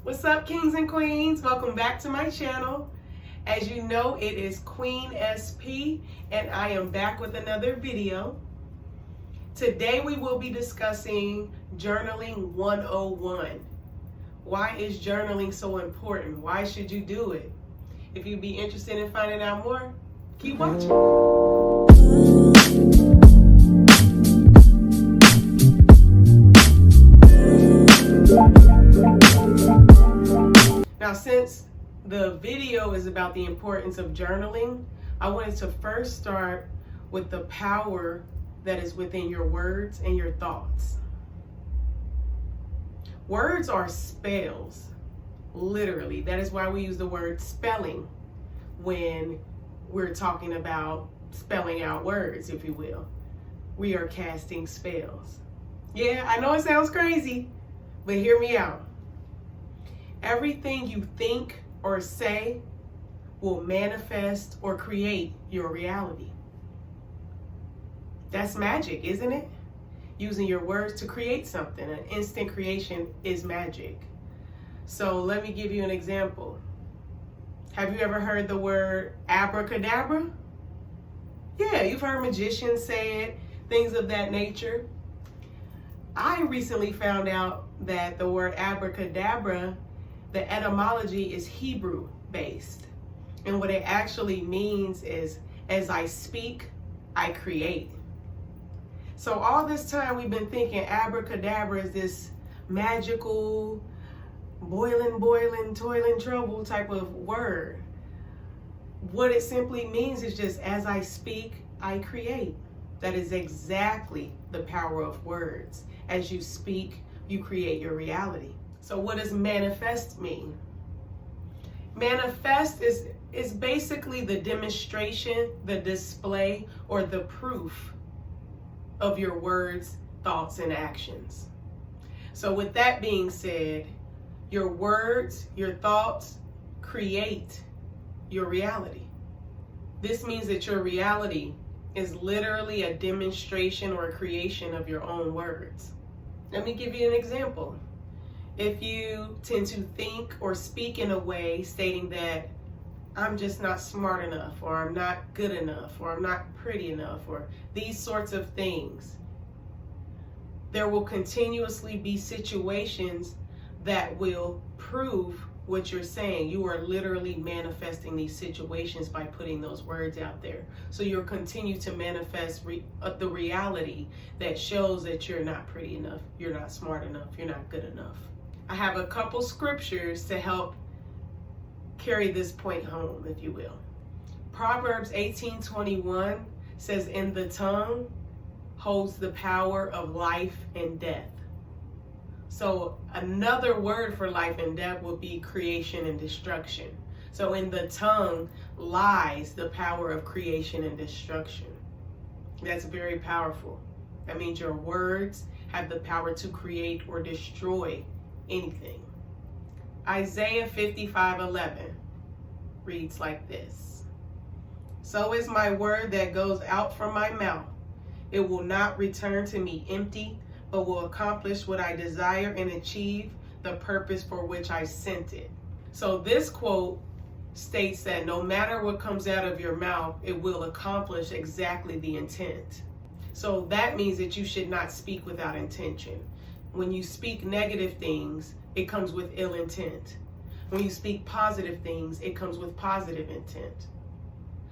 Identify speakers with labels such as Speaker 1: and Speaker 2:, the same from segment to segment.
Speaker 1: What's up, kings and queens? Welcome back to my channel. As you know, it is Queen SP, and I am back with another video. Today we will be discussing Journaling 101. Why is journaling so important? Why should you do it? If you'd be interested in finding out more, keep watching. Now, since the video is about the importance of journaling, I wanted to first start with the power that is within your words and your thoughts. Words are spells, literally. That is why we use the word spelling when we're talking about spelling out words, if you will. We are casting spells. Yeah, I know it sounds crazy, but hear me out. Everything you think or say will manifest or create your reality. That's magic, isn't it? Using your words to create something. An instant creation is magic. So let me give you an example. Have you ever heard the word abracadabra? Yeah, you've heard magicians say it, things of that nature. I recently found out that the word abracadabra, the etymology is Hebrew based. And what it actually means is, as I speak, I create. So all this time we've been thinking abracadabra is this magical, boiling, toiling trouble type of word. What it simply means is just as I speak, I create. That is exactly the power of words. As you speak, you create your reality. So what does manifest mean? Manifest is basically the demonstration, the display, or the proof of your words, thoughts, and actions. So with that being said, your words, your thoughts create your reality. This means that your reality is literally a demonstration or a creation of your own words. Let me give you an example. If you tend to think or speak in a way stating that I'm just not smart enough, or I'm not good enough, or I'm not pretty enough, or these sorts of things, there will continuously be situations that will prove what you're saying. You are literally manifesting these situations by putting those words out there. So you'll continue to manifest the reality that shows that you're not pretty enough, you're not smart enough, you're not good enough. I have a couple scriptures to help carry this point home, if you will. Proverbs 18:21 says, "In the tongue holds the power of life and death." So another word for life and death would be creation and destruction. So in the tongue lies the power of creation and destruction. That's very powerful. That means your words have the power to create or destroy anything. Isaiah 55:11 reads like this: "So is my word that goes out from my mouth. It will not return to me empty, but will accomplish what I desire and achieve the purpose for which I sent it." So this quote states that no matter what comes out of your mouth, it will accomplish exactly the intent. So that means that you should not speak without intention. When you speak negative things, it comes with ill intent. When you speak positive things, it comes with positive intent.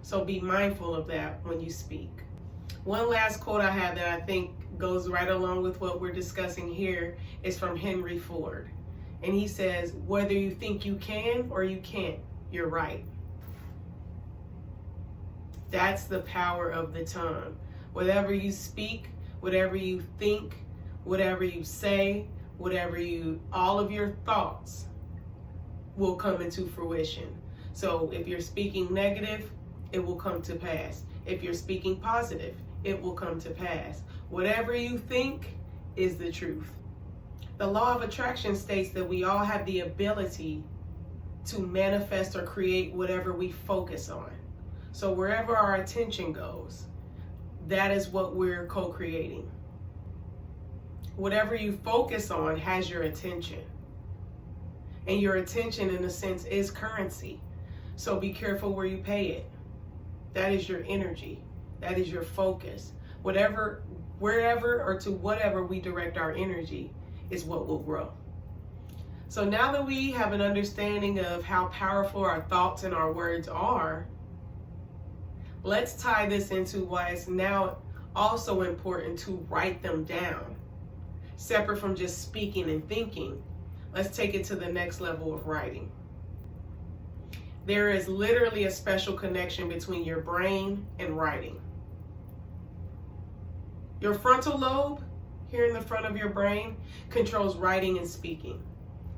Speaker 1: So be mindful of that when you speak. One last quote I have that I think goes right along with what we're discussing here is from Henry Ford. And he says, "Whether you think you can or you can't, you're right." That's the power of the tongue. Whatever you speak, whatever you think, whatever you say, all of your thoughts will come into fruition. So if you're speaking negative, it will come to pass. If you're speaking positive, it will come to pass. Whatever you think is the truth. The law of attraction states that we all have the ability to manifest or create whatever we focus on. So wherever our attention goes, that is what we're co-creating. Whatever you focus on has your attention. And your attention, in a sense, is currency. So be careful where you pay it. That is your energy. That is your focus. Wherever or to whatever we direct our energy is what will grow. So now that we have an understanding of how powerful our thoughts and our words are, let's tie this into why it's now also important to write them down, separate from just speaking and thinking. Let's take it to the next level of writing. There is literally a special connection between your brain and writing. Your frontal lobe, here in the front of your brain, controls writing and speaking.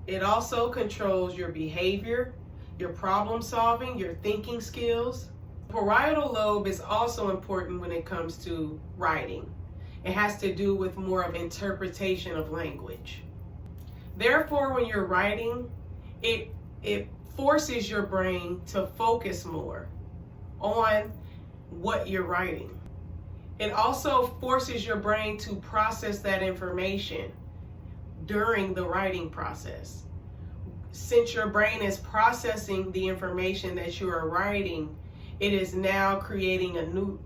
Speaker 1: It also controls your behavior, your problem solving, your thinking skills. The parietal lobe is also important when it comes to writing. It has to do with more of interpretation of language. Therefore, when you're writing, it forces your brain to focus more on what you're writing. It also forces your brain to process that information during the writing process. Since your brain is processing the information that you are writing, it is now creating a new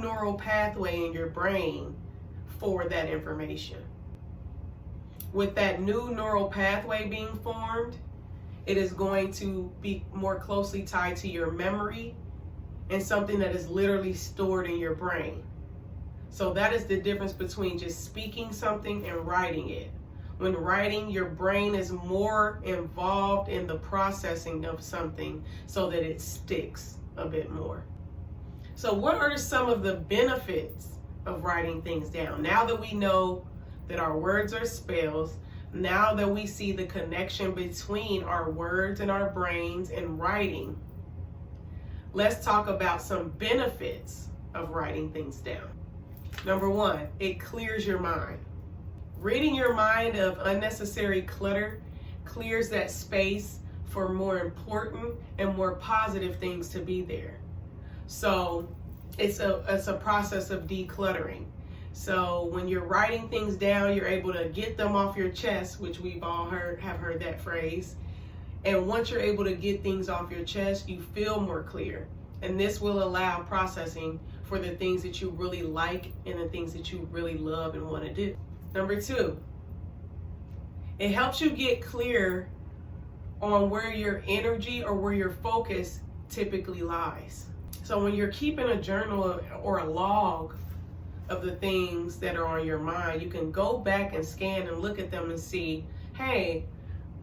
Speaker 1: neural pathway in your brain for that information. With that new neural pathway being formed, it is going to be more closely tied to your memory and something that is literally stored in your brain. So that is the difference between just speaking something and writing it. When writing, your brain is more involved in the processing of something so that it sticks a bit more. So what are some of the benefits of writing things down? Now that we know that our words are spells, now that we see the connection between our words and our brains and writing, let's talk about some benefits of writing things down. Number one, it clears your mind. Ridding your mind of unnecessary clutter clears that space for more important and more positive things to be there. So it's a process of decluttering. So when you're writing things down, you're able to get them off your chest, which we've all have heard that phrase. And once you're able to get things off your chest, you feel more clear. And this will allow processing for the things that you really like and the things that you really love and want to do. Number two, it helps you get clear on where your energy or where your focus typically lies. So when you're keeping a journal or a log of the things that are on your mind, you can go back and scan and look at them and see, hey,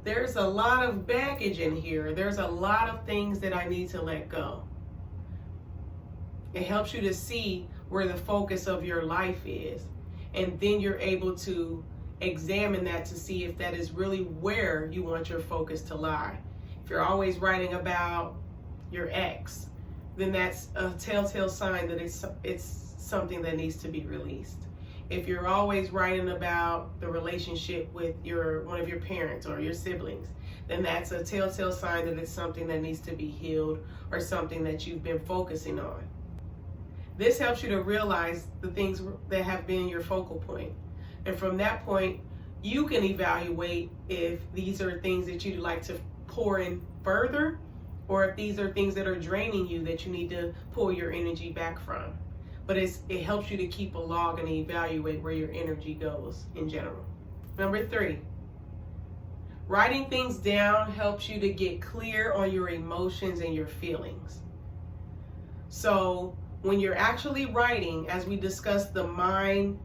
Speaker 1: there's a lot of baggage in here. There's a lot of things that I need to let go. It helps you to see where the focus of your life is. And then you're able to examine that to see if that is really where you want your focus to lie. If you're always writing about your ex, then that's a telltale sign that it's something that needs to be released. If you're always writing about the relationship with one of your parents or your siblings, then that's a telltale sign that it's something that needs to be healed or something that you've been focusing on. This helps you to realize the things that have been your focal point. And from that point, you can evaluate if these are things that you'd like to pour in further, or if these are things that are draining you that you need to pull your energy back from. But it helps you to keep a log and evaluate where your energy goes in general. Number three, writing things down helps you to get clear on your emotions and your feelings. So when you're actually writing, as we discussed the mind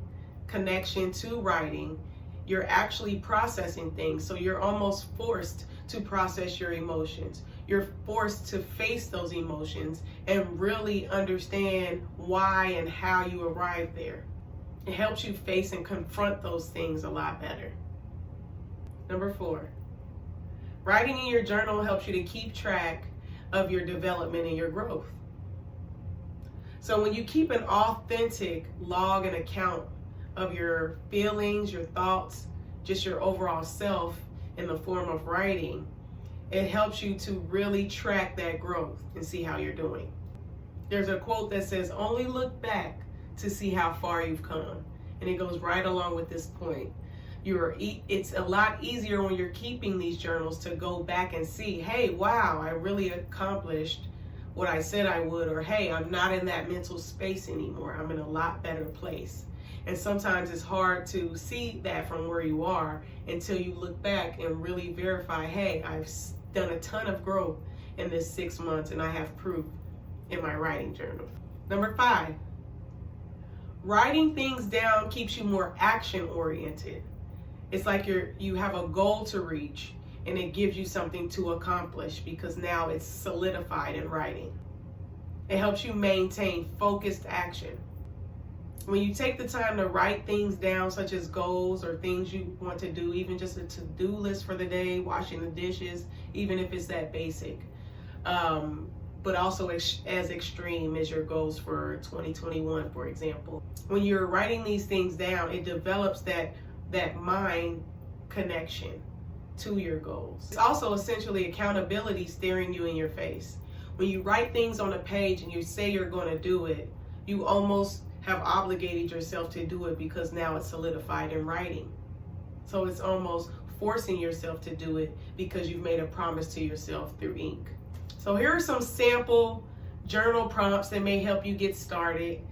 Speaker 1: connection to writing, you're actually processing things. So you're almost forced to process your emotions. You're forced to face those emotions and really understand why and how you arrived there. It helps you face and confront those things a lot better. Number four, writing in your journal helps you to keep track of your development and your growth. So when you keep an authentic log and account of your feelings, your thoughts, just your overall self in the form of writing, it helps you to really track that growth and see how you're doing. There's a quote that says, only look back to see how far you've come. And it goes right along with this point. It's a lot easier when you're keeping these journals to go back and see, hey, wow, I really accomplished what I said I would, or hey, I'm not in that mental space anymore. I'm in a lot better place. And sometimes it's hard to see that from where you are until you look back and really verify, hey, I've done a ton of growth in this 6 months and I have proof in my writing journal. Number 5, writing things down keeps you more action oriented. It's like you have a goal to reach and it gives you something to accomplish because now it's solidified in writing. It helps you maintain focused action. When you take the time to write things down, such as goals or things you want to do, even just a to-do list for the day, washing the dishes, even if it's that basic, but also as extreme as your goals for 2021, for example. When you're writing these things down, it develops that mind connection to your goals. It's also essentially accountability staring you in your face. When you write things on a page and you say you're going to do it, you almost have obligated yourself to do it because now it's solidified in writing. So it's almost forcing yourself to do it because you've made a promise to yourself through ink. So here are some sample journal prompts that may help you get started.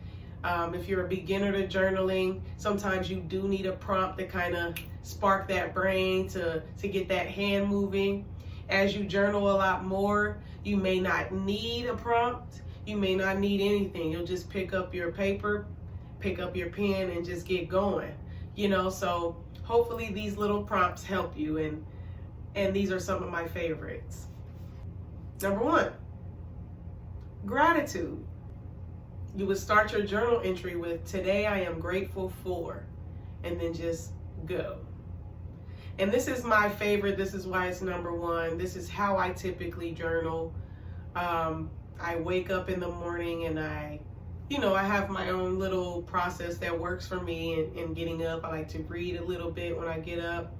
Speaker 1: If you're a beginner to journaling, sometimes you do need a prompt to kind of spark that brain to get that hand moving. As you journal a lot more, you may not need a prompt. You may not need anything. You'll just pick up your paper, pick up your pen, and just get going. So hopefully these little prompts help you, and these are some of my favorites. Number 1, gratitude. You would start your journal entry with, today I am grateful for, and then just go. And this is my favorite. This is why it's number 1. This is how I typically journal. I wake up in the morning and I have my own little process that works for me in getting up. I like to read a little bit when I get up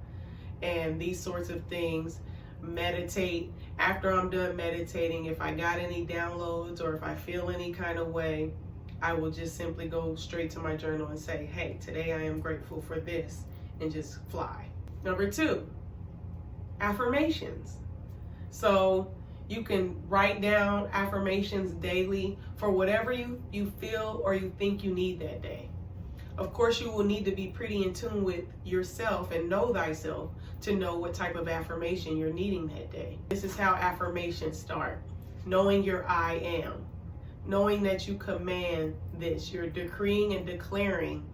Speaker 1: and these sorts of things. Meditate. After I'm done meditating, if I got any downloads or if I feel any kind of way, I will just simply go straight to my journal and say, hey, today I am grateful for this, and just fly. Number 2, affirmations. So you can write down affirmations daily for whatever you feel or you think you need that day. Of course, you will need to be pretty in tune with yourself and know thyself to know what type of affirmation you're needing that day. This is how affirmations start. Knowing your I am. Knowing that you command this. You're decreeing and declaring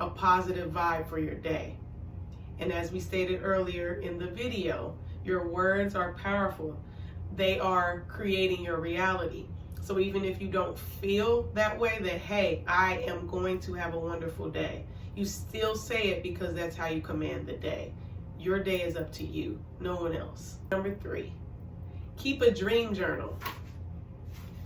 Speaker 1: a positive vibe for your day. And as we stated earlier in the video, your words are powerful. They are creating your reality. So even if you don't feel that way, that, hey, I am going to have a wonderful day, you still say it because that's how you command the day. Your day is up to you, no one else. Number 3, keep a dream journal.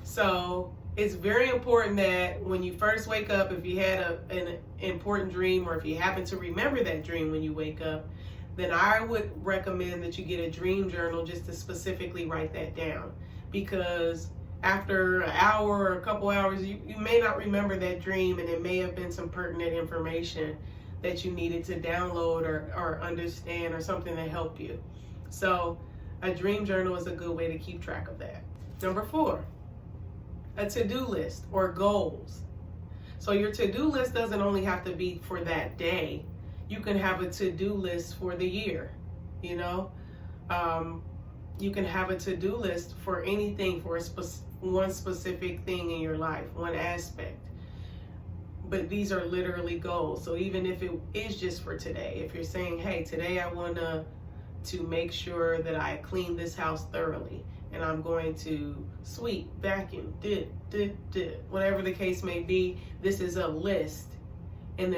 Speaker 1: So it's very important that when you first wake up, if you had an important dream, or if you happen to remember that dream when you wake up, then I would recommend that you get a dream journal just to specifically write that down. Because after an hour or a couple hours, you may not remember that dream, and it may have been some pertinent information that you needed to download or understand, or something to help you. So a dream journal is a good way to keep track of that. Number 4, a to-do list or goals. So your to-do list doesn't only have to be for that day. You can have a to-do list for the year, you can have a to-do list for anything, for one specific thing in your life, one aspect. But these are literally goals. So even if it is just for today, if you're saying, hey, today I want to make sure that I clean this house thoroughly, and I'm going to sweep, vacuum, whatever the case may be, this is a list. And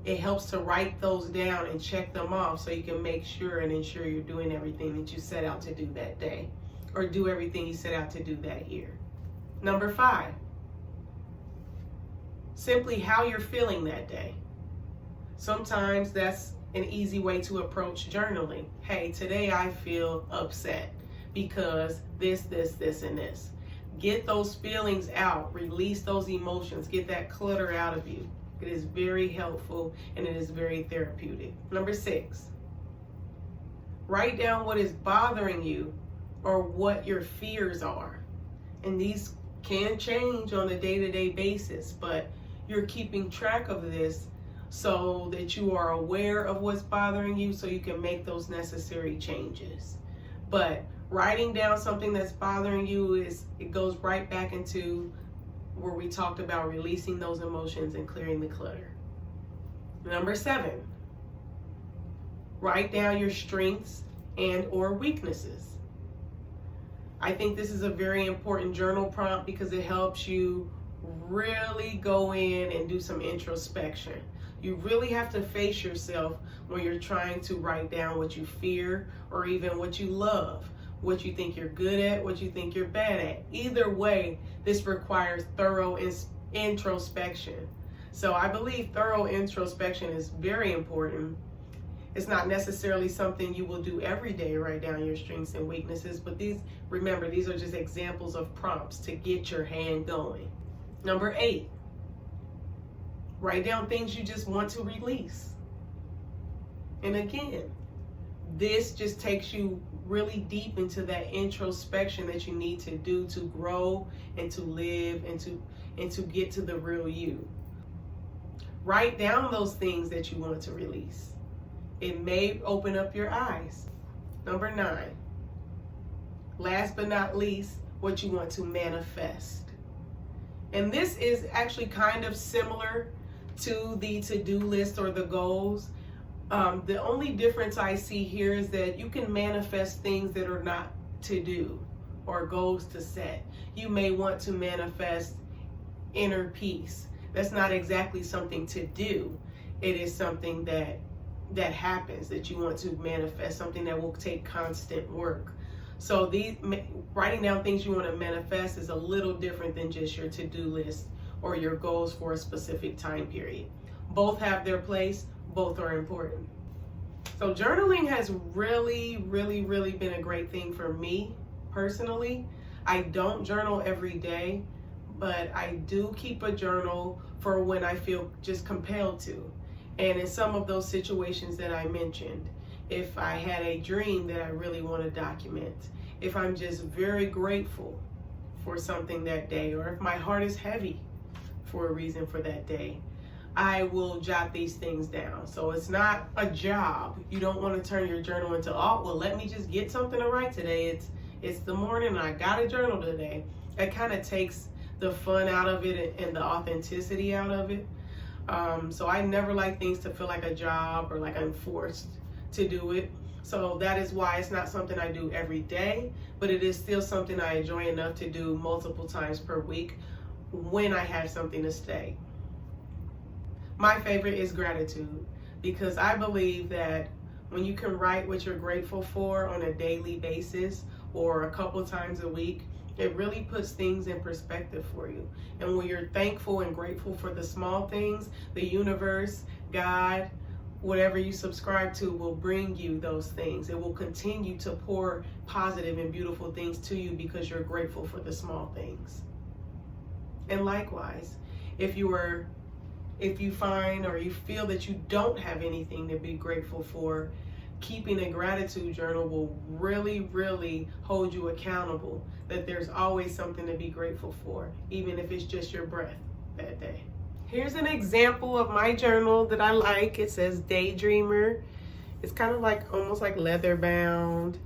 Speaker 1: it helps to write those down and check them off so you can make sure and ensure you're doing everything that you set out to do that day, or do everything you set out to do that year. Number 5, simply how you're feeling that day. Sometimes that's an easy way to approach journaling. Hey, today I feel upset because this, and this. Get those feelings out, release those emotions, get that clutter out of you. It is very helpful and it is very therapeutic. Number 6, write down what is bothering you or what your fears are. And these can change on a day-to-day basis, but you're keeping track of this so that you are aware of what's bothering you so you can make those necessary changes. But writing down something that's bothering you it goes right back into where we talked about releasing those emotions and clearing the clutter. Number 7, write down your strengths and or weaknesses. I think this is a very important journal prompt because it helps you really go in and do some introspection. You really have to face yourself when you're trying to write down what you fear or even what you love, what you think you're good at, what you think you're bad at. Either way, this requires thorough introspection. So I believe thorough introspection is very important. It's not necessarily something you will do every day, write down your strengths and weaknesses, but remember, these are just examples of prompts to get your hand going. Number 8, write down things you just want to release. And again, this just takes you really deep into that introspection that you need to do to grow and to live and to get to the real you. Write down those things that you want to release. It may open up your eyes. Number 9, last but not least, what you want to manifest. And this is actually kind of similar to the to-do list or the goals. The only difference I see here is that you can manifest things that are not to do or goals to set. You may want to manifest inner peace. That's not exactly something to do. It is something that happens, that you want to manifest, something that will take constant work. So writing down things you want to manifest is a little different than just your to-do list or your goals for a specific time period. Both have their place, both are important. So journaling has really been a great thing for me personally. I don't journal every day, but I do keep a journal for when I feel just compelled to. And in some of those situations that I mentioned, if I had a dream that I really want to document, if I'm just very grateful for something that day, or if my heart is heavy for a reason for that day, I will jot these things down. So it's not a job. You don't want to turn your journal into, oh, well, let me just get something to write today. It's the morning and I got a journal today. It kind of takes the fun out of it and the authenticity out of it. So I never like things to feel like a job or like I'm forced to do it. So that is why it's not something I do every day, but it is still something I enjoy enough to do multiple times per week when I have something to say. My favorite is gratitude, because I believe that when you can write what you're grateful for on a daily basis or a couple times a week, it really puts things in perspective for you. And when you're thankful and grateful for the small things, the universe, God, whatever you subscribe to will bring you those things. It will continue to pour positive and beautiful things to you because you're grateful for the small things. And likewise, if you find or you feel that you don't have anything to be grateful for, keeping a gratitude journal will really hold you accountable that there's always something to be grateful for, even if it's just your breath that day. Here's an example of my journal that I like. It says Daydreamer. It's kind of like almost like leather bound.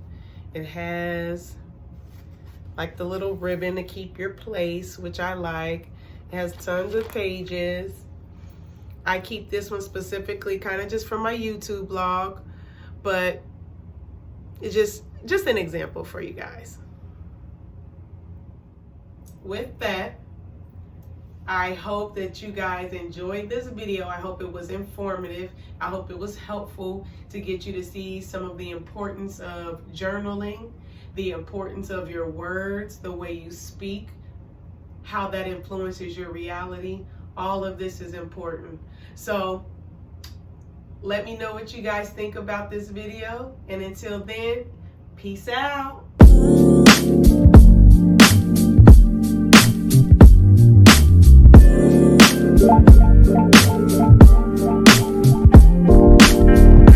Speaker 1: It has like the little ribbon to keep your place, which I like. It has tons of pages. I keep this one specifically kind of just for my YouTube blog, but it's just an example for you guys. With that, I hope that you guys enjoyed this video. I hope it was informative. I hope it was helpful to get you to see some of the importance of journaling, the importance of your words, the way you speak, how that influences your reality. All of this is important. So let me know what you guys think about this video. And until then, peace out.